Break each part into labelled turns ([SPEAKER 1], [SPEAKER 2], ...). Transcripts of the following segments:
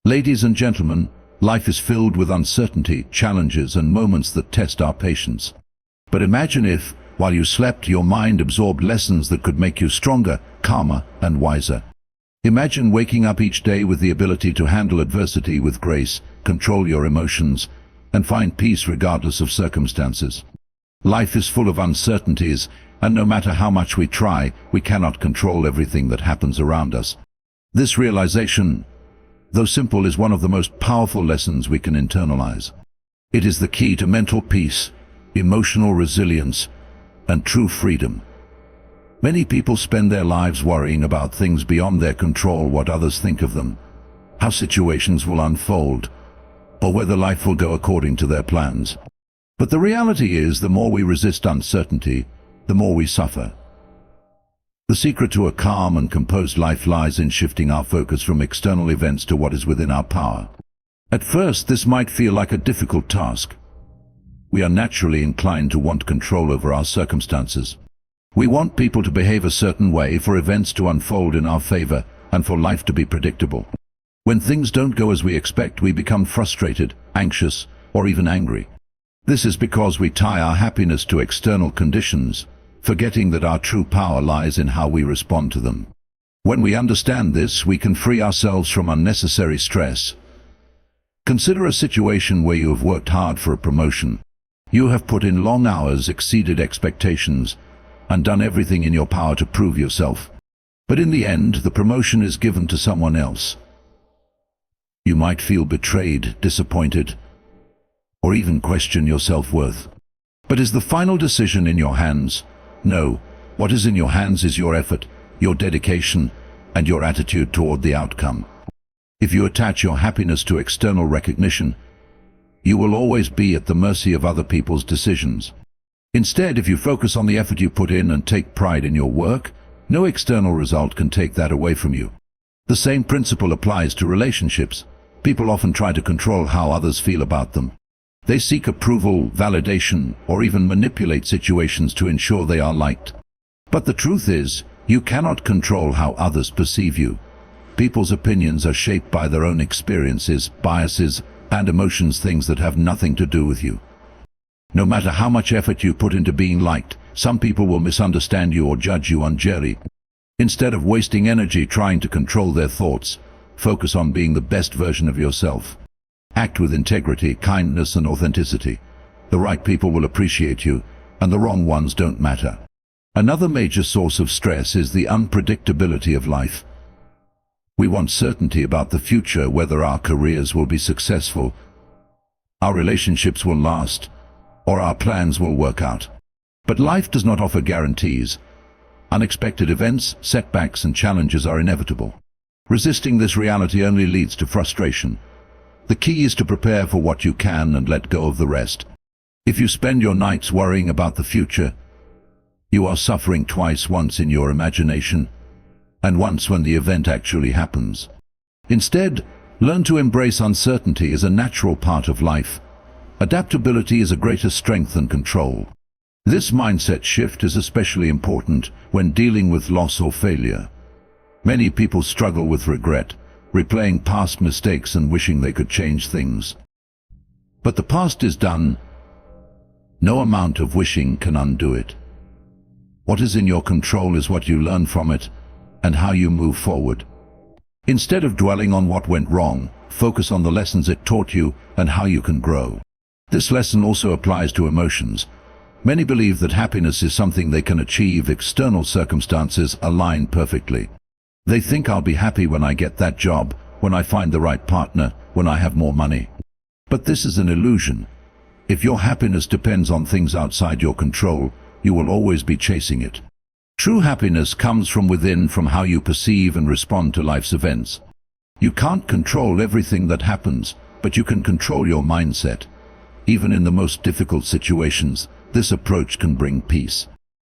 [SPEAKER 1] Ladies and gentlemen, life is filled with uncertainty, challenges, and moments that test our patience. But imagine if, while you slept, your mind absorbed lessons that could make you stronger, calmer, and wiser. Imagine waking up each day with the ability to handle adversity with grace, control your emotions, and find peace regardless of circumstances. Life is full of uncertainties, and no matter how much we try, we cannot control everything that happens around us. This realization, though simple, is one of the most powerful lessons we can internalize. It is the key to mental peace, emotional resilience, and true freedom. Many people spend their lives worrying about things beyond their control: what others think of them, how situations will unfold, or whether life will go according to their plans. But the reality is, the more we resist uncertainty, the more we suffer. The secret to a calm and composed life lies in shifting our focus from external events to what is within our power. At first, this might feel like a difficult task. We are naturally inclined to want control over our circumstances. We want people to behave a certain way, for events to unfold in our favor, and for life to be predictable. When things don't go as we expect, we become frustrated, anxious, or even angry. This is because we tie our happiness to external conditions, forgetting that our true power lies in how we respond to them. When we understand this, we can free ourselves from unnecessary stress. Consider a situation where you have worked hard for a promotion. You have put in long hours, exceeded expectations, and done everything in your power to prove yourself. But in the end, the promotion is given to someone else. You might feel betrayed, disappointed, or even question your self-worth. But is the final decision in your hands? No. What is in your hands is your effort, your dedication, and your attitude toward the outcome. If you attach your happiness to external recognition, you will always be at the mercy of other people's decisions. Instead, if you focus on the effort you put in and take pride in your work, no external result can take that away from you. The same principle applies to relationships. People often try to control how others feel about them. They seek approval, validation, or even manipulate situations to ensure they are liked. But the truth is, you cannot control how others perceive you. People's opinions are shaped by their own experiences, biases, and emotions, things that have nothing to do with you. No matter how much effort you put into being liked, some people will misunderstand you or judge you unfairly. Instead of wasting energy trying to control their thoughts, focus on being the best version of yourself. Act with integrity, kindness, and authenticity. The right people will appreciate you, and the wrong ones don't matter. Another major source of stress is the unpredictability of life. We want certainty about the future, whether our careers will be successful, our relationships will last, or our plans will work out. But life does not offer guarantees. Unexpected events, setbacks, and challenges are inevitable. Resisting this reality only leads to frustration. The key is to prepare for what you can and let go of the rest. If you spend your nights worrying about the future, you are suffering twice: once in your imagination, and once when the event actually happens. Instead, learn to embrace uncertainty as a natural part of life. Adaptability is a greater strength than control. This mindset shift is especially important when dealing with loss or failure. Many people struggle with regret, replaying past mistakes and wishing they could change things. But the past is done. No amount of wishing can undo it. What is in your control is what you learn from it and how you move forward. Instead of dwelling on what went wrong, focus on the lessons it taught you and how you can grow. This lesson also applies to emotions. Many believe that happiness is something they can achieve. External circumstances align perfectly. They think, I'll be happy when I get that job, when I find the right partner, when I have more money. But this is an illusion. If your happiness depends on things outside your control, you will always be chasing it. True happiness comes from within, from how you perceive and respond to life's events. You can't control everything that happens, but you can control your mindset. Even in the most difficult situations, this approach can bring peace.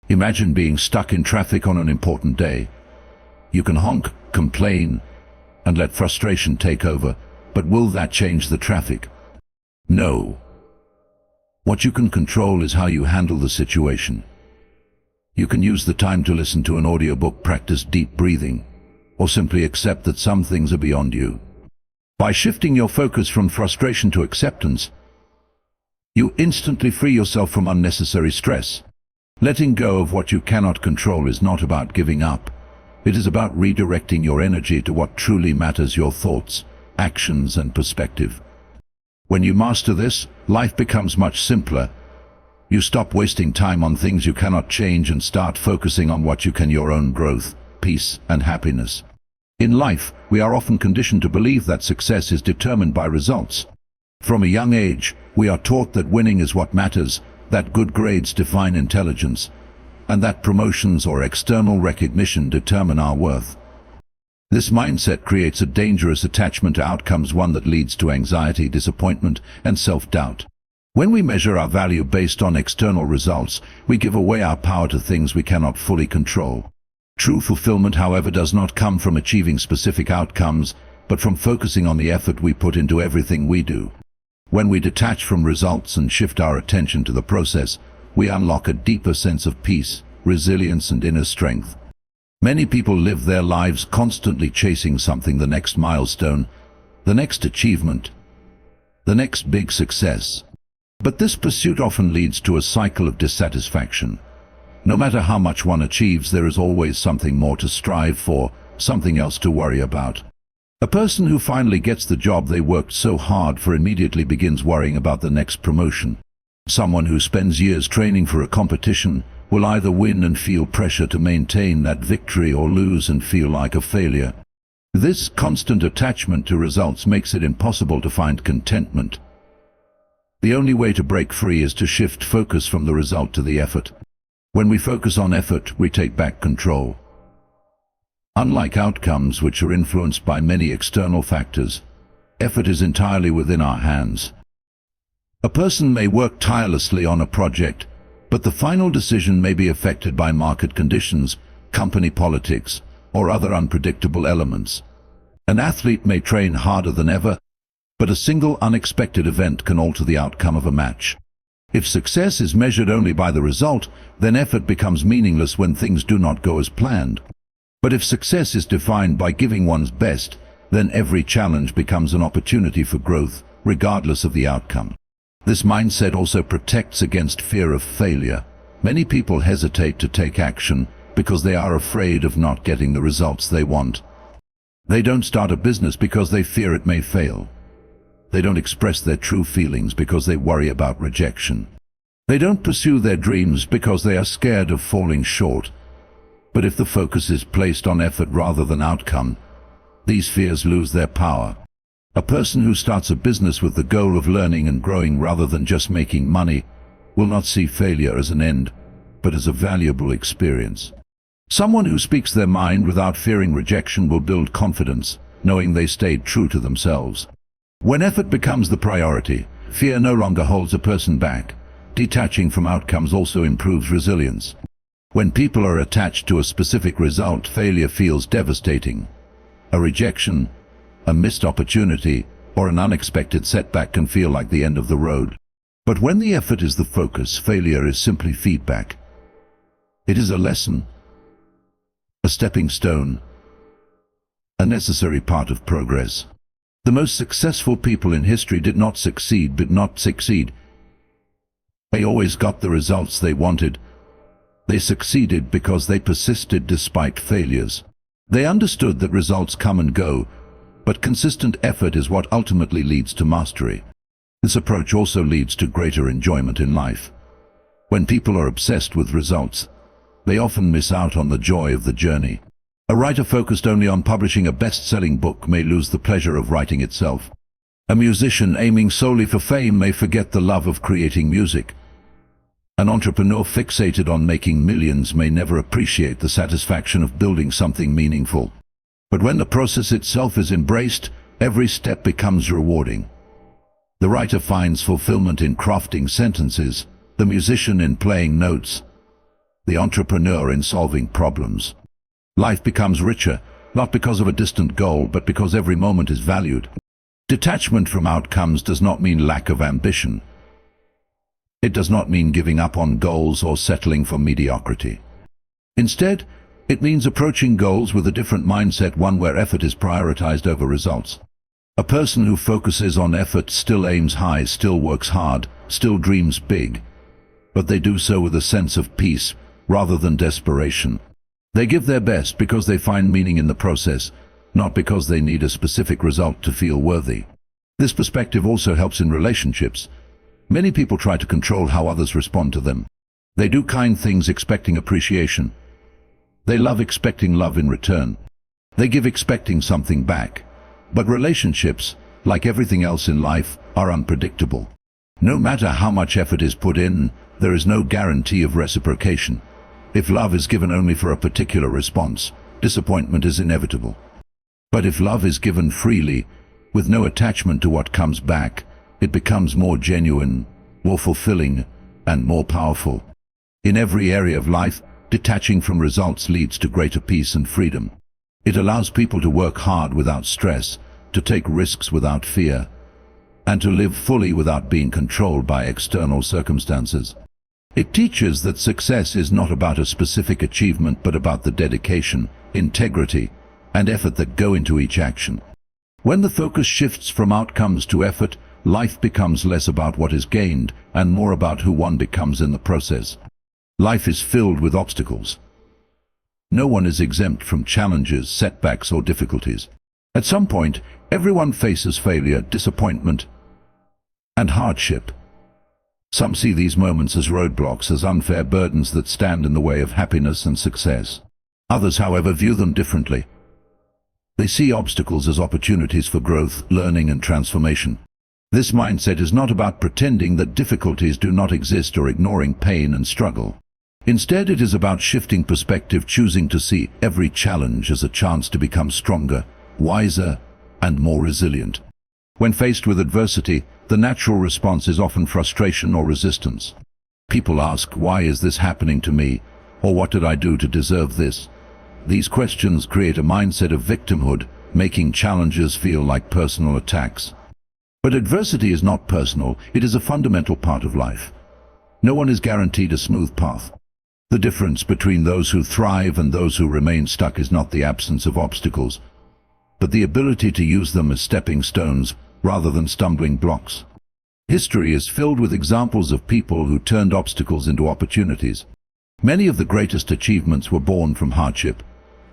[SPEAKER 1] Imagine being stuck in traffic on an important day. You can honk, complain, and let frustration take over, but will that change the traffic? No. What you can control is how you handle the situation. You can use the time to listen to an audiobook, practice deep breathing, or simply accept that some things are beyond you. By shifting your focus from frustration to acceptance, you instantly free yourself from unnecessary stress. Letting go of what you cannot control is not about giving up. It is about redirecting your energy to what truly matters: your thoughts, actions, and perspective. When you master this, life becomes much simpler. You stop wasting time on things you cannot change and start focusing on what you can: your own growth, peace, and happiness. In life, we are often conditioned to believe that success is determined by results. From a young age, we are taught that winning is what matters, that good grades define intelligence, and that promotions or external recognition determine our worth. This mindset creates a dangerous attachment to outcomes, one that leads to anxiety, disappointment, and self-doubt. When we measure our value based on external results, we give away our power to things we cannot fully control. True fulfillment, however, does not come from achieving specific outcomes, but from focusing on the effort we put into everything we do. When we detach from results and shift our attention to the process, we unlock a deeper sense of peace, resilience, and inner strength. Many people live their lives constantly chasing something: the next milestone, the next achievement, the next big success. But this pursuit often leads to a cycle of dissatisfaction. No matter how much one achieves, there is always something more to strive for, something else to worry about. A person who finally gets the job they worked so hard for immediately begins worrying about the next promotion. Someone who spends years training for a competition will either win and feel pressure to maintain that victory, or lose and feel like a failure. This constant attachment to results makes it impossible to find contentment. The only way to break free is to shift focus from the result to the effort. When we focus on effort, we take back control. Unlike outcomes, which are influenced by many external factors, effort is entirely within our hands. A person may work tirelessly on a project, but the final decision may be affected by market conditions, company politics, or other unpredictable elements. An athlete may train harder than ever, but a single unexpected event can alter the outcome of a match. If success is measured only by the result, then effort becomes meaningless when things do not go as planned. But if success is defined by giving one's best, then every challenge becomes an opportunity for growth, regardless of the outcome. This mindset also protects against fear of failure. Many people hesitate to take action because they are afraid of not getting the results they want. They don't start a business because they fear it may fail. They don't express their true feelings because they worry about rejection. They don't pursue their dreams because they are scared of falling short. But if the focus is placed on effort rather than outcome, these fears lose their power. A person who starts a business with the goal of learning and growing rather than just making money will not see failure as an end, but as a valuable experience. Someone who speaks their mind without fearing rejection will build confidence, knowing they stayed true to themselves. When effort becomes the priority, fear no longer holds a person back. Detaching from outcomes also improves resilience. When people are attached to a specific result, failure feels devastating. A rejection, a missed opportunity, or an unexpected setback can feel like the end of the road. But when the effort is the focus, failure is simply feedback. It is a lesson, a stepping stone, a necessary part of progress. The most successful people in history did not succeed. They always got the results they wanted. They succeeded because they persisted despite failures. They understood that results come and go, but consistent effort is what ultimately leads to mastery. This approach also leads to greater enjoyment in life. When people are obsessed with results, they often miss out on the joy of the journey. A writer focused only on publishing a best-selling book may lose the pleasure of writing itself. A musician aiming solely for fame may forget the love of creating music. An entrepreneur fixated on making millions may never appreciate the satisfaction of building something meaningful. But when the process itself is embraced, every step becomes rewarding. The writer finds fulfillment in crafting sentences, the musician in playing notes, the entrepreneur in solving problems. Life becomes richer, not because of a distant goal, but because every moment is valued. Detachment from outcomes does not mean lack of ambition. It does not mean giving up on goals or settling for mediocrity. Instead, it means approaching goals with a different mindset, one where effort is prioritized over results. A person who focuses on effort still aims high, still works hard, still dreams big, but they do so with a sense of peace rather than desperation. They give their best because they find meaning in the process, not because they need a specific result to feel worthy. This perspective also helps in relationships. Many people try to control how others respond to them. They do kind things expecting appreciation. They love expecting love in return. They give expecting something back. But relationships, like everything else in life, are unpredictable. No matter how much effort is put in, there is no guarantee of reciprocation. If love is given only for a particular response, disappointment is inevitable. But if love is given freely, with no attachment to what comes back, it becomes more genuine, more fulfilling, and more powerful. In every area of life, detaching from results leads to greater peace and freedom. It allows people to work hard without stress, to take risks without fear, and to live fully without being controlled by external circumstances. It teaches that success is not about a specific achievement but about the dedication, integrity, and effort that go into each action. When the focus shifts from outcomes to effort, life becomes less about what is gained and more about who one becomes in the process. Life is filled with obstacles. No one is exempt from challenges, setbacks, or difficulties. At some point, everyone faces failure, disappointment, and hardship. Some see these moments as roadblocks, as unfair burdens that stand in the way of happiness and success. Others, however, view them differently. They see obstacles as opportunities for growth, learning, and transformation. This mindset is not about pretending that difficulties do not exist or ignoring pain and struggle. Instead, it is about shifting perspective, choosing to see every challenge as a chance to become stronger, wiser, and more resilient. When faced with adversity, the natural response is often frustration or resistance. People ask, "Why is this happening to me?" or "What did I do to deserve this?" These questions create a mindset of victimhood, making challenges feel like personal attacks. But adversity is not personal, it is a fundamental part of life. No one is guaranteed a smooth path. The difference between those who thrive and those who remain stuck is not the absence of obstacles, but the ability to use them as stepping stones rather than stumbling blocks. History is filled with examples of people who turned obstacles into opportunities. Many of the greatest achievements were born from hardship.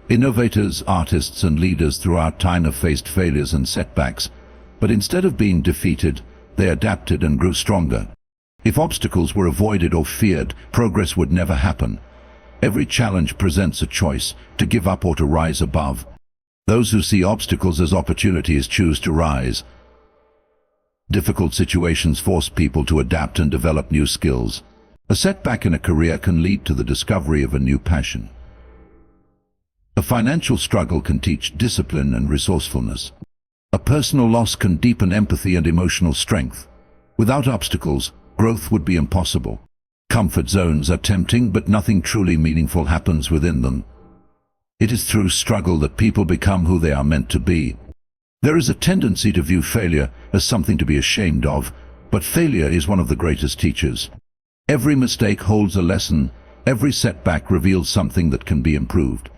[SPEAKER 1] Innovators, artists, and leaders throughout time have faced failures and setbacks, but instead of being defeated, they adapted and grew stronger. If obstacles were avoided or feared, progress would never happen. Every challenge presents a choice, to give up or to rise above. Those who see obstacles as opportunities choose to rise. Difficult situations force people to adapt and develop new skills. A setback in a career can lead to the discovery of a new passion. A financial struggle can teach discipline and resourcefulness. A personal loss can deepen empathy and emotional strength. Without obstacles, growth would be impossible. Comfort zones are tempting, but nothing truly meaningful happens within them. It is through struggle that people become who they are meant to be. There is a tendency to view failure as something to be ashamed of, but failure is one of the greatest teachers. Every mistake holds a lesson, every setback reveals something that can be improved.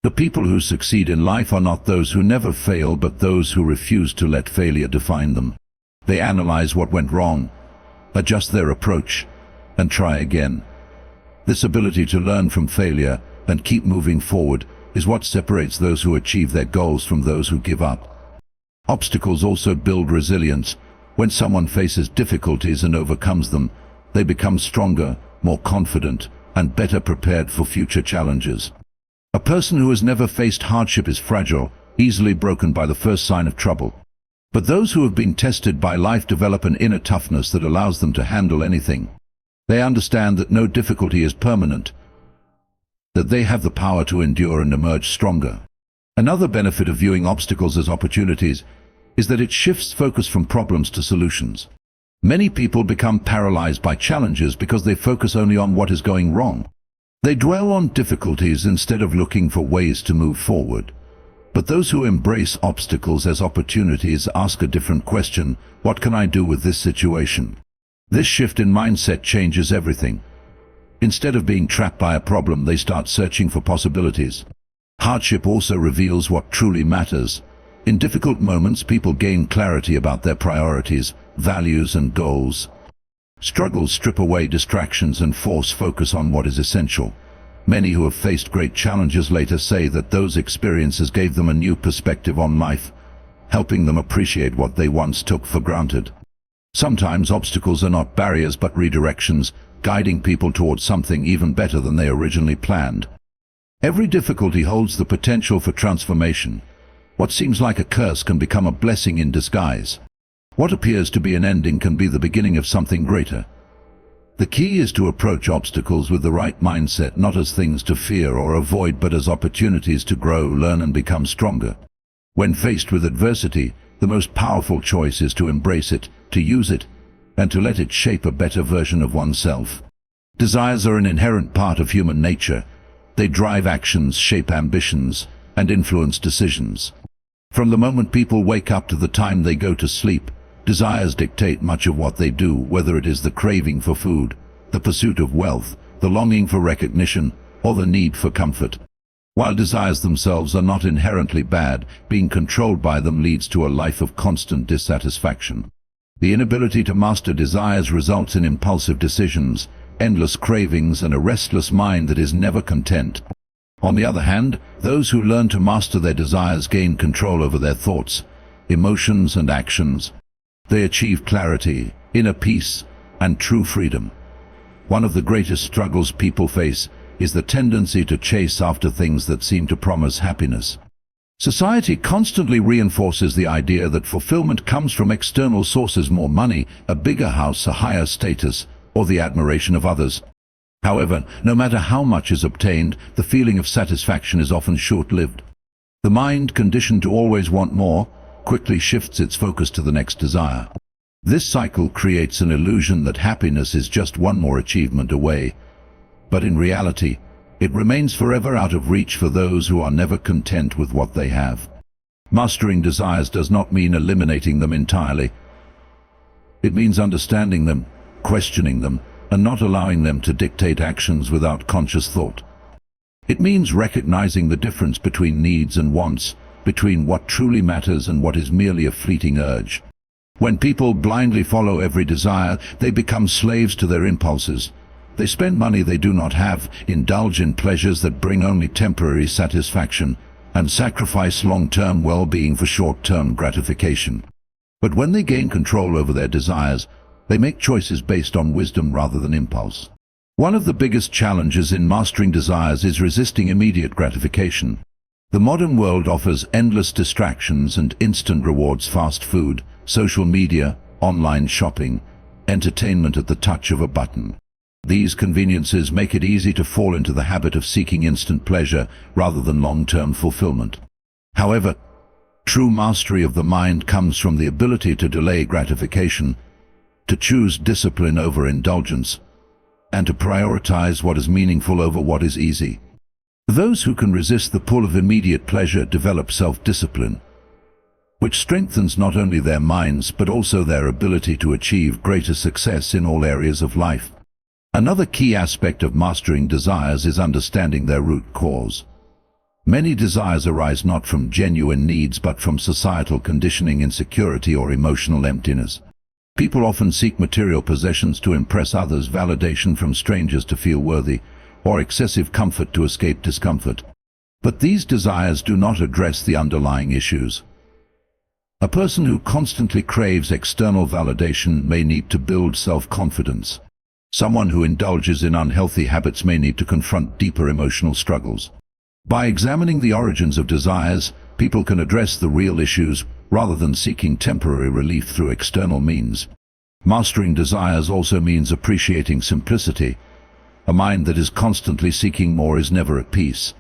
[SPEAKER 1] The people who succeed in life are not those who never fail, but those who refuse to let failure define them. They analyze what went wrong, adjust their approach, and try again. This ability to learn from failure and keep moving forward is what separates those who achieve their goals from those who give up. Obstacles also build resilience. When someone faces difficulties and overcomes them, they become stronger, more confident, and better prepared for future challenges. A person who has never faced hardship is fragile, easily broken by the first sign of trouble. But those who have been tested by life develop an inner toughness that allows them to handle anything. They understand that no difficulty is permanent, that they have the power to endure and emerge stronger. Another benefit of viewing obstacles as opportunities is that it shifts focus from problems to solutions. Many people become paralyzed by challenges because they focus only on what is going wrong. They dwell on difficulties instead of looking for ways to move forward. But those who embrace obstacles as opportunities ask a different question: what can I do with this situation? This shift in mindset changes everything. Instead of being trapped by a problem, they start searching for possibilities. Hardship also reveals what truly matters: In difficult moments, people gain clarity about their priorities, values, and goals. Struggles strip away distractions and force focus on what is essential. Many who have faced great challenges later say that those experiences gave them a new perspective on life, helping them appreciate what they once took for granted. Sometimes obstacles are not barriers but redirections, guiding people towards something even better than they originally planned. Every difficulty holds the potential for transformation. What seems like a curse can become a blessing in disguise. What appears to be an ending can be the beginning of something greater. The key is to approach obstacles with the right mindset, not as things to fear or avoid, but as opportunities to grow, learn, and become stronger. When faced with adversity, the most powerful choice is to embrace it, to use it, and to let it shape a better version of oneself. Desires are an inherent part of human nature. They drive actions, shape ambitions, and influence decisions. From the moment people wake up to the time they go to sleep, desires dictate much of what they do, whether it is the craving for food, the pursuit of wealth, the longing for recognition, or the need for comfort. While desires themselves are not inherently bad, being controlled by them leads to a life of constant dissatisfaction. The inability to master desires results in impulsive decisions, endless cravings, and a restless mind that is never content. On the other hand, those who learn to master their desires gain control over their thoughts, emotions, and actions. They achieve clarity, inner peace, and true freedom. One of the greatest struggles people face is the tendency to chase after things that seem to promise happiness. Society constantly reinforces the idea that fulfillment comes from external sources: more money, a bigger house, a higher status, or the admiration of others. However, no matter how much is obtained, the feeling of satisfaction is often short-lived. The mind, conditioned to always want more, quickly shifts its focus to the next desire. This cycle creates an illusion that happiness is just one more achievement away. But in reality, it remains forever out of reach for those who are never content with what they have. Mastering desires does not mean eliminating them entirely. It means understanding them, questioning them, and not allowing them to dictate actions without conscious thought. It means recognizing the difference between needs and wants, between what truly matters and what is merely a fleeting urge. When people blindly follow every desire, they become slaves to their impulses. They spend money they do not have, indulge in pleasures that bring only temporary satisfaction, and sacrifice long-term well-being for short-term gratification. But when they gain control over their desires, they make choices based on wisdom rather than impulse. One of the biggest challenges in mastering desires is resisting immediate gratification. The modern world offers endless distractions and instant rewards: fast food, social media, online shopping, entertainment at the touch of a button. These conveniences make it easy to fall into the habit of seeking instant pleasure rather than long-term fulfillment. However, true mastery of the mind comes from the ability to delay gratification, to choose discipline over indulgence, and to prioritize what is meaningful over what is easy. Those who can resist the pull of immediate pleasure develop self-discipline, which strengthens not only their minds but also their ability to achieve greater success in all areas of life. Another key aspect of mastering desires is understanding their root cause. Many desires arise not from genuine needs but from societal conditioning, insecurity, or emotional emptiness. People often seek material possessions to impress others, validation from strangers to feel worthy, or excessive comfort to escape discomfort. But these desires do not address the underlying issues. A person who constantly craves external validation may need to build self-confidence. Someone who indulges in unhealthy habits may need to confront deeper emotional struggles. By examining the origins of desires, people can address the real issues rather than seeking temporary relief through external means. Mastering desires also means appreciating simplicity. A mind that is constantly seeking more is never at peace.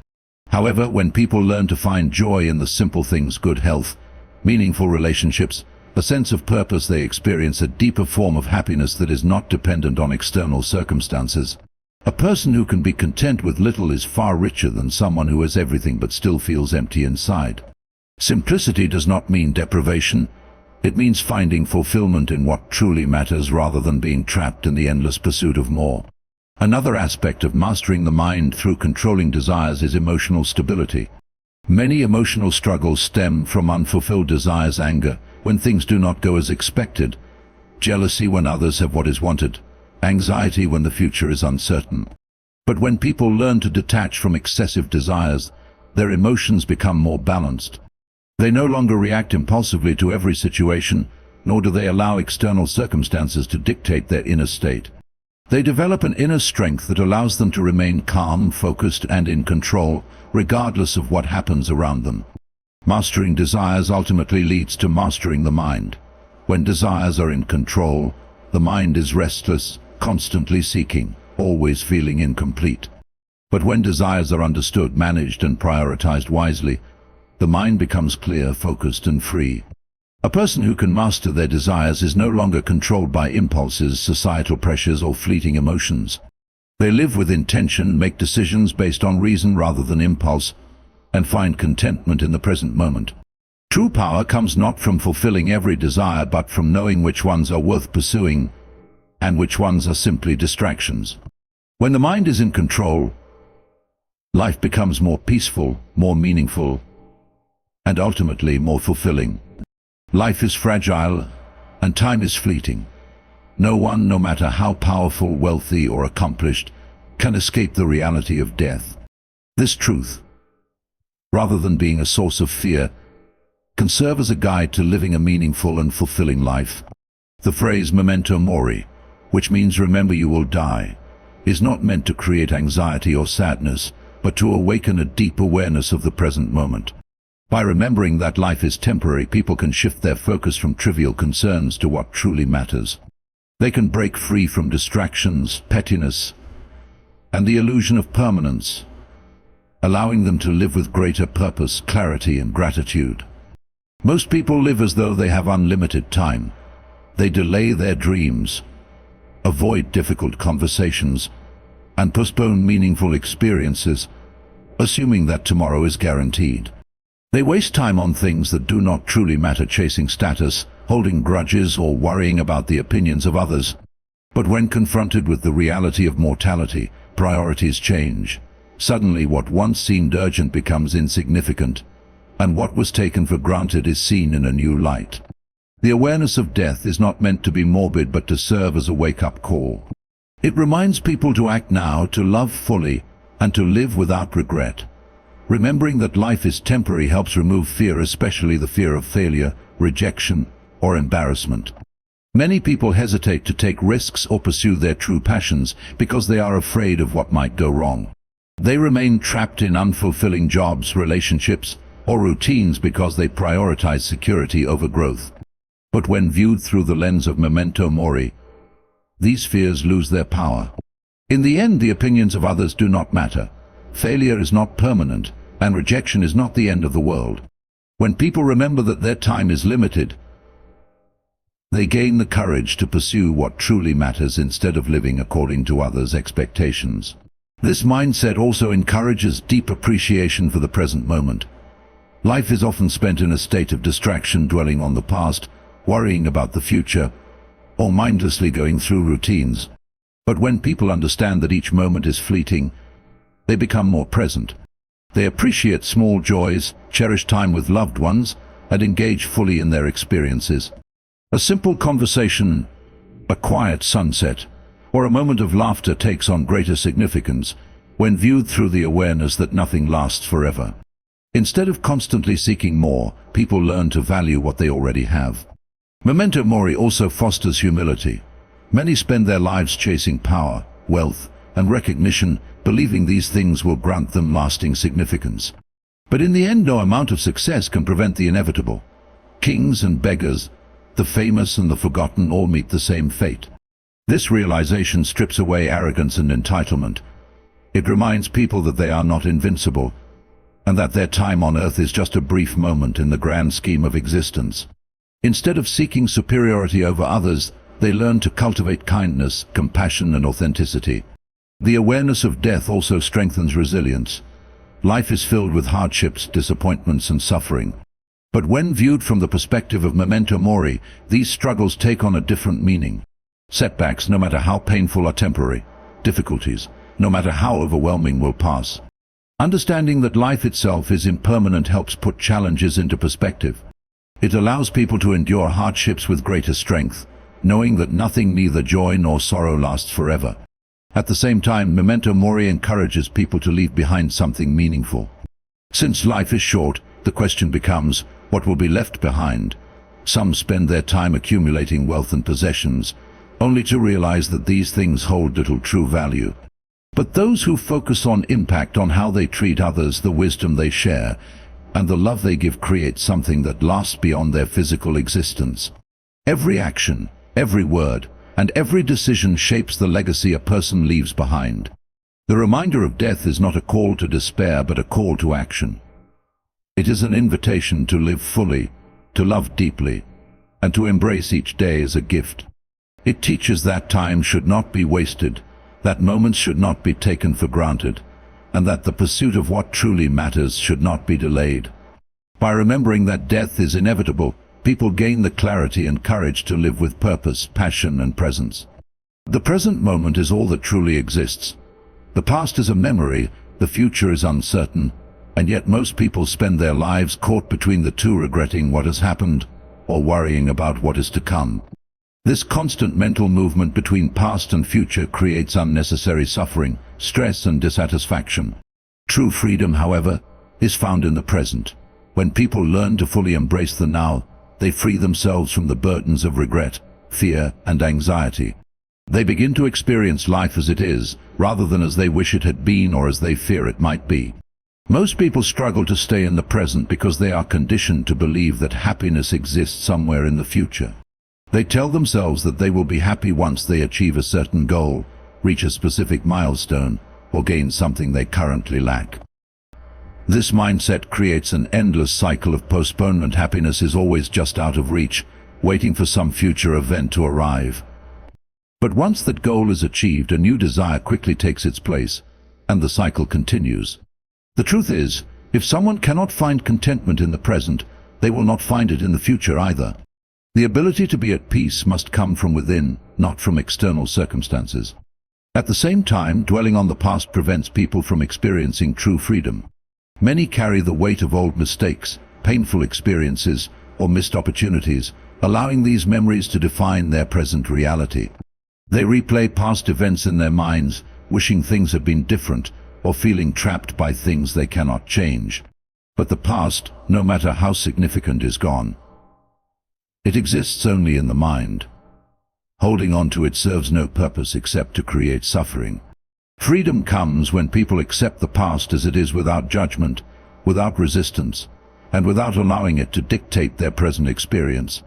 [SPEAKER 1] However, when people learn to find joy in the simple things, good health, meaningful relationships, a sense of purpose, they experience a deeper form of happiness that is not dependent on external circumstances. A person who can be content with little is far richer than someone who has everything but still feels empty inside. Simplicity does not mean deprivation. It means finding fulfillment in what truly matters rather than being trapped in the endless pursuit of more. Another aspect of mastering the mind through controlling desires is emotional stability. Many emotional struggles stem from unfulfilled desires, anger when things do not go as expected, jealousy when others have what is wanted, anxiety when the future is uncertain. But when people learn to detach from excessive desires, their emotions become more balanced. They no longer react impulsively to every situation, nor do they allow external circumstances to dictate their inner state. They develop an inner strength that allows them to remain calm, focused, and in control, regardless of what happens around them. Mastering desires ultimately leads to mastering the mind. When desires are in control, the mind is restless, constantly seeking, always feeling incomplete. But when desires are understood, managed, and prioritized wisely, the mind becomes clear, focused, and free. A person who can master their desires is no longer controlled by impulses, societal pressures, or fleeting emotions. They live with intention, make decisions based on reason rather than impulse, and find contentment in the present moment. True power comes not from fulfilling every desire, but from knowing which ones are worth pursuing and which ones are simply distractions. When the mind is in control, life becomes more peaceful, more meaningful, and ultimately more fulfilling. Life is fragile, and time is fleeting. No one, no matter how powerful, wealthy, or accomplished, can escape the reality of death. This truth, rather than being a source of fear, can serve as a guide to living a meaningful and fulfilling life. The phrase Memento Mori, which means remember you will die, is not meant to create anxiety or sadness, but to awaken a deep awareness of the present moment. By remembering that life is temporary, people can shift their focus from trivial concerns to what truly matters. They can break free from distractions, pettiness, and the illusion of permanence, allowing them to live with greater purpose, clarity, and gratitude. Most people live as though they have unlimited time. They delay their dreams, avoid difficult conversations, and postpone meaningful experiences, assuming that tomorrow is guaranteed. They waste time on things that do not truly matter, chasing status, holding grudges, or worrying about the opinions of others. But when confronted with the reality of mortality, priorities change. Suddenly what once seemed urgent becomes insignificant, and what was taken for granted is seen in a new light. The awareness of death is not meant to be morbid, but to serve as a wake-up call. It reminds people to act now, to love fully, and to live without regret. Remembering that life is temporary helps remove fear, especially the fear of failure, rejection, or embarrassment. Many people hesitate to take risks or pursue their true passions because they are afraid of what might go wrong. They remain trapped in unfulfilling jobs, relationships, or routines because they prioritize security over growth. But when viewed through the lens of Memento Mori, these fears lose their power. In the end, the opinions of others do not matter. Failure is not permanent, and rejection is not the end of the world. When people remember that their time is limited, they gain the courage to pursue what truly matters instead of living according to others' expectations. This mindset also encourages deep appreciation for the present moment. Life is often spent in a state of distraction, dwelling on the past, worrying about the future, or mindlessly going through routines. But when people understand that each moment is fleeting, they become more present. They appreciate small joys, cherish time with loved ones, and engage fully in their experiences. A simple conversation, a quiet sunset, or a moment of laughter takes on greater significance when viewed through the awareness that nothing lasts forever. Instead of constantly seeking more, people learn to value what they already have. Memento Mori also fosters humility. Many spend their lives chasing power, wealth, and recognition, believing these things will grant them lasting significance. But in the end, no amount of success can prevent the inevitable. Kings and beggars, the famous and the forgotten, all meet the same fate. This realization strips away arrogance and entitlement. It reminds people that they are not invincible, and that their time on earth is just a brief moment in the grand scheme of existence. Instead of seeking superiority over others, they learn to cultivate kindness, compassion, and authenticity. The awareness of death also strengthens resilience. Life is filled with hardships, disappointments, and suffering. But when viewed from the perspective of Memento Mori, these struggles take on a different meaning. Setbacks, no matter how painful, are temporary. Difficulties, no matter how overwhelming, will pass. Understanding that life itself is impermanent helps put challenges into perspective. It allows people to endure hardships with greater strength, knowing that nothing, neither joy nor sorrow, lasts forever. At the same time, Memento Mori encourages people to leave behind something meaningful. Since life is short, the question becomes, what will be left behind? Some spend their time accumulating wealth and possessions, only to realize that these things hold little true value. But those who focus on impact, on how they treat others, the wisdom they share, and the love they give, create something that lasts beyond their physical existence. Every action, every word, and every decision shapes the legacy a person leaves behind. The reminder of death is not a call to despair, but a call to action. It is an invitation to live fully, to love deeply, and to embrace each day as a gift. It teaches that time should not be wasted, that moments should not be taken for granted, and that the pursuit of what truly matters should not be delayed. By remembering that death is inevitable, people gain the clarity and courage to live with purpose, passion, and presence. The present moment is all that truly exists. The past is a memory, the future is uncertain, and yet most people spend their lives caught between the two, regretting what has happened or worrying about what is to come. This constant mental movement between past and future creates unnecessary suffering, stress, and dissatisfaction. True freedom, however, is found in the present. When people learn to fully embrace the now, they free themselves from the burdens of regret, fear, and anxiety. They begin to experience life as it is, rather than as they wish it had been or as they fear it might be. Most people struggle to stay in the present because they are conditioned to believe that happiness exists somewhere in the future. They tell themselves that they will be happy once they achieve a certain goal, reach a specific milestone, or gain something they currently lack. This mindset creates an endless cycle of postponement. Happiness is always just out of reach, waiting for some future event to arrive. But once that goal is achieved, a new desire quickly takes its place, and the cycle continues. The truth is, if someone cannot find contentment in the present, they will not find it in the future either. The ability to be at peace must come from within, not from external circumstances. At the same time, dwelling on the past prevents people from experiencing true freedom. Many carry the weight of old mistakes, painful experiences, or missed opportunities, allowing these memories to define their present reality. They replay past events in their minds, wishing things had been different, or feeling trapped by things they cannot change. But the past, no matter how significant, is gone. It exists only in the mind. Holding on to it serves no purpose except to create suffering. Freedom comes when people accept the past as it is, without judgment, without resistance, and without allowing it to dictate their present experience.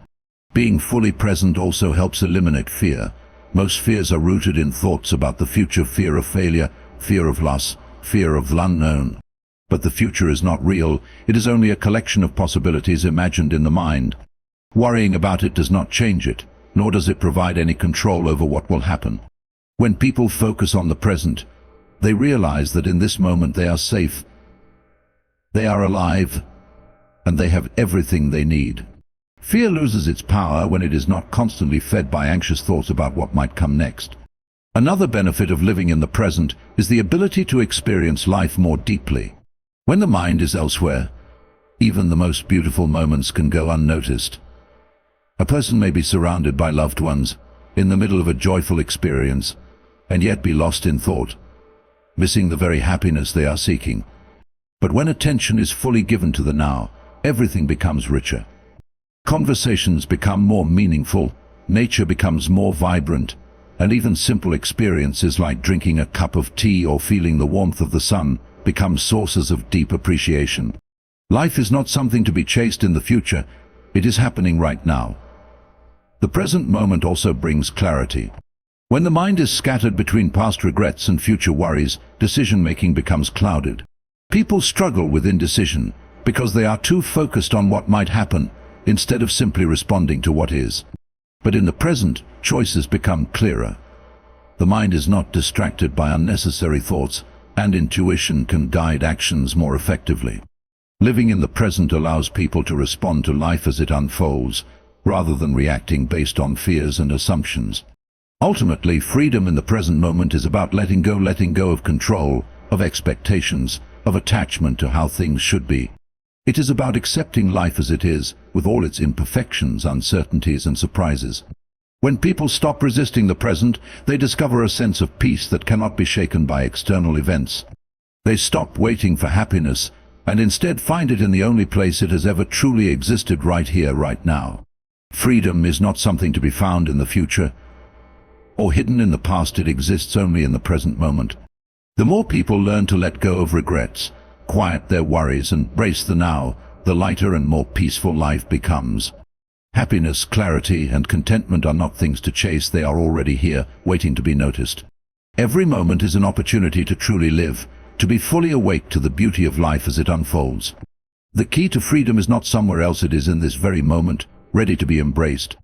[SPEAKER 1] Being fully present also helps eliminate fear. Most fears are rooted in thoughts about the future: fear of failure, fear of loss, fear of the unknown. But the future is not real. It is only a collection of possibilities imagined in the mind. Worrying about it does not change it, nor does it provide any control over what will happen. When people focus on the present, they realize that in this moment they are safe, they are alive, and they have everything they need. Fear loses its power when it is not constantly fed by anxious thoughts about what might come next. Another benefit of living in the present is the ability to experience life more deeply. When the mind is elsewhere, even the most beautiful moments can go unnoticed. A person may be surrounded by loved ones, in the middle of a joyful experience, and yet be lost in thought, missing the very happiness they are seeking. But when attention is fully given to the now, everything becomes richer. Conversations become more meaningful, nature becomes more vibrant, and even simple experiences like drinking a cup of tea or feeling the warmth of the sun become sources of deep appreciation. Life is not something to be chased in the future, it is happening right now. The present moment also brings clarity. When the mind is scattered between past regrets and future worries, decision-making becomes clouded. People struggle with indecision because they are too focused on what might happen instead of simply responding to what is. But in the present, choices become clearer. The mind is not distracted by unnecessary thoughts, and intuition can guide actions more effectively. Living in the present allows people to respond to life as it unfolds, rather than reacting based on fears and assumptions. Ultimately, freedom in the present moment is about letting go of control, of expectations, of attachment to how things should be. It is about accepting life as it is, with all its imperfections, uncertainties, and surprises. When people stop resisting the present, they discover a sense of peace that cannot be shaken by external events. They stop waiting for happiness, and instead find it in the only place it has ever truly existed, right here, right now. Freedom is not something to be found in the future or hidden in the past. It exists only in the present moment. The more people learn to let go of regrets, quiet their worries, and embrace the now, the lighter and more peaceful life becomes. Happiness, clarity, and contentment are not things to chase. They are already here, waiting to be noticed. Every moment is an opportunity to truly live, to be fully awake to the beauty of life as it unfolds. The key to freedom is not somewhere else, it is in this very moment, ready to be embraced.